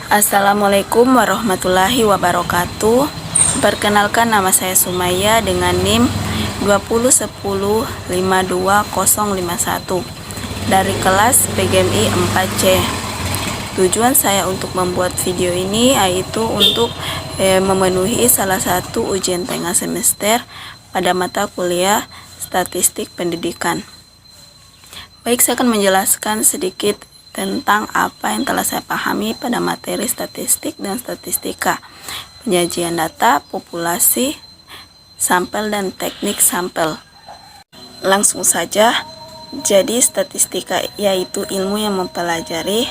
Assalamualaikum warahmatullahi wabarakatuh. Perkenalkan, nama saya Sumaya dengan NIM 201052051 dari kelas PGMI 4C. Tujuan saya untuk membuat video ini yaitu untuk memenuhi salah satu ujian tengah semester pada mata kuliah Statistik Pendidikan. Baik, saya akan menjelaskan sedikit tentang apa yang telah saya pahami pada materi statistik dan statistika, penyajian data, populasi, sampel, dan teknik sampel. Langsung saja, jadi statistika yaitu ilmu yang mempelajari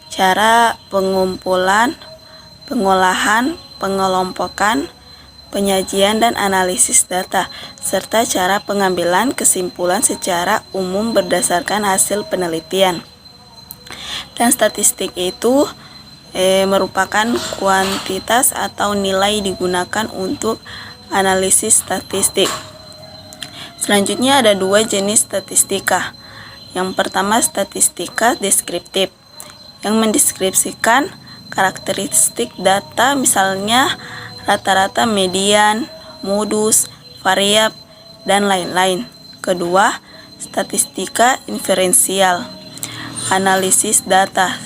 cara pengumpulan, pengolahan, pengelompokan, penyajian dan analisis data, serta cara pengambilan kesimpulan secara umum berdasarkan hasil penelitian. Dan statistik itu merupakan kuantitas atau nilai digunakan untuk analisis statistik. Selanjutnya ada dua jenis statistika. Yang pertama statistika deskriptif, yang mendeskripsikan karakteristik data, misalnya rata-rata, median, modus, variab, dan lain-lain. Kedua, statistika inferensial, analisis data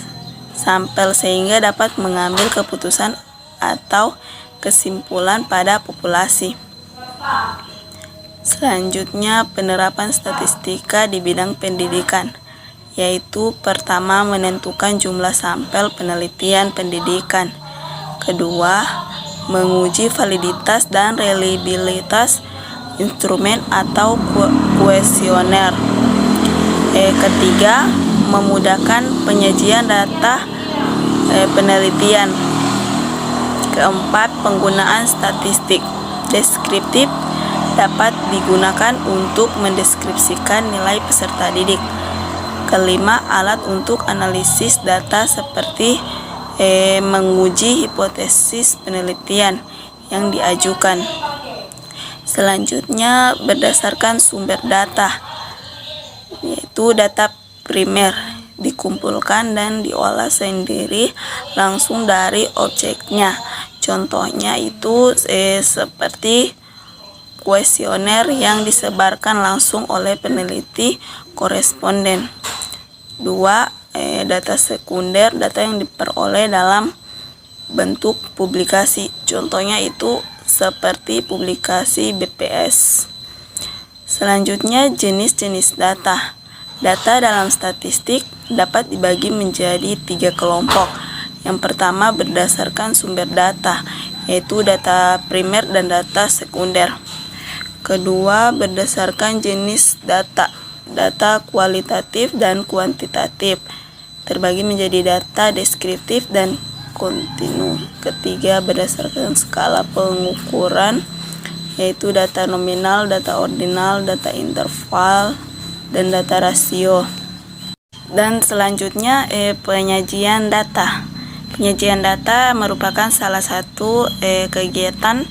sampel sehingga dapat mengambil keputusan atau kesimpulan pada populasi. Selanjutnya, penerapan statistika di bidang pendidikan, yaitu pertama, menentukan jumlah sampel penelitian pendidikan. Kedua, menguji validitas dan reliabilitas instrumen atau kuesioner. Ketiga, memudahkan penyajian data penelitian. Keempat, penggunaan statistik deskriptif dapat digunakan untuk mendeskripsikan nilai peserta didik. Kelima, alat untuk analisis data seperti menguji hipotesis penelitian yang diajukan. Selanjutnya, berdasarkan sumber data, yaitu data primer dikumpulkan dan diolah sendiri langsung dari objeknya. Contohnya itu seperti kuesioner yang disebarkan langsung oleh peneliti koresponden. Dua, data sekunder, data yang diperoleh dalam bentuk publikasi. Contohnya itu seperti publikasi BPS. Selanjutnya, jenis-jenis data. Data dalam statistik dapat dibagi menjadi 3 kelompok. Yang pertama, berdasarkan sumber data, yaitu data primer dan data sekunder. Kedua, berdasarkan jenis data, data kualitatif dan kuantitatif, terbagi menjadi data deskriptif dan kontinu. Ketiga, berdasarkan skala pengukuran, yaitu data nominal, data ordinal, data interval, dan data rasio. Dan selanjutnya penyajian data. Penyajian data merupakan salah satu kegiatan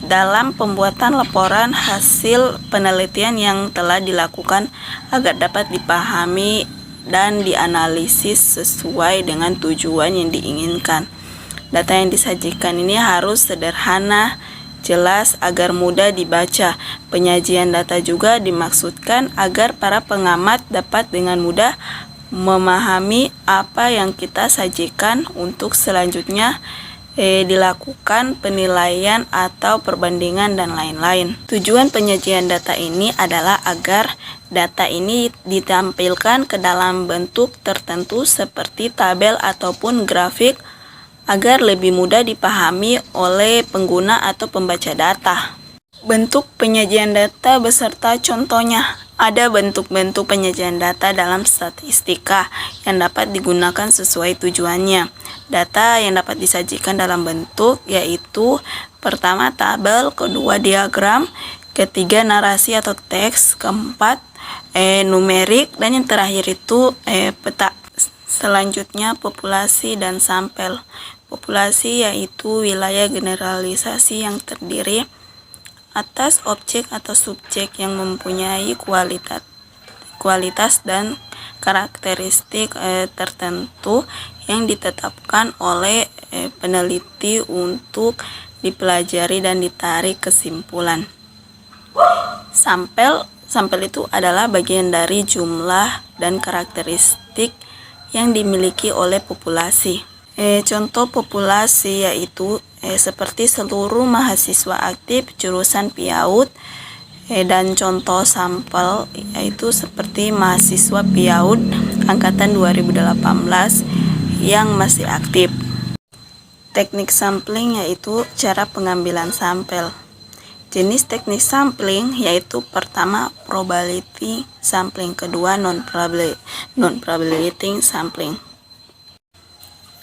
dalam pembuatan laporan hasil penelitian yang telah dilakukan agar dapat dipahami dan dianalisis sesuai dengan tujuan yang diinginkan. Data yang disajikan ini harus sederhana, jelas agar mudah dibaca. Penyajian data juga dimaksudkan agar para pengamat dapat dengan mudah memahami apa yang kita sajikan untuk selanjutnya dilakukan penilaian atau perbandingan dan lain-lain. Tujuan penyajian data ini adalah agar data ini ditampilkan ke dalam bentuk tertentu seperti tabel ataupun grafik agar lebih mudah dipahami oleh pengguna atau pembaca data. Bentuk penyajian data beserta contohnya. Ada bentuk-bentuk penyajian data dalam statistika yang dapat digunakan sesuai tujuannya. Data yang dapat disajikan dalam bentuk yaitu pertama tabel, kedua diagram, ketiga narasi atau teks, keempat numerik, dan yang terakhir itu peta. Selanjutnya populasi dan sampel. Populasi yaitu wilayah generalisasi yang terdiri atas objek atau subjek yang mempunyai kualitas dan karakteristik tertentu yang ditetapkan oleh peneliti untuk dipelajari dan ditarik kesimpulan. Sampel itu adalah bagian dari jumlah dan karakteristik yang dimiliki oleh populasi. Contoh populasi yaitu seperti seluruh mahasiswa aktif jurusan PIAUD, dan contoh sampel yaitu seperti mahasiswa PIAUD angkatan 2018 yang masih aktif. Teknik sampling yaitu cara pengambilan sampel. Jenis teknik sampling yaitu pertama probability sampling, kedua non-probability sampling.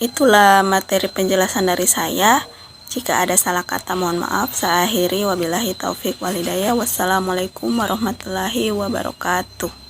Itulah materi penjelasan dari saya. Jika ada salah kata mohon maaf. Saya akhiri, wabillahi taufik wal hidayah. Wassalamualaikum warahmatullahi wabarakatuh.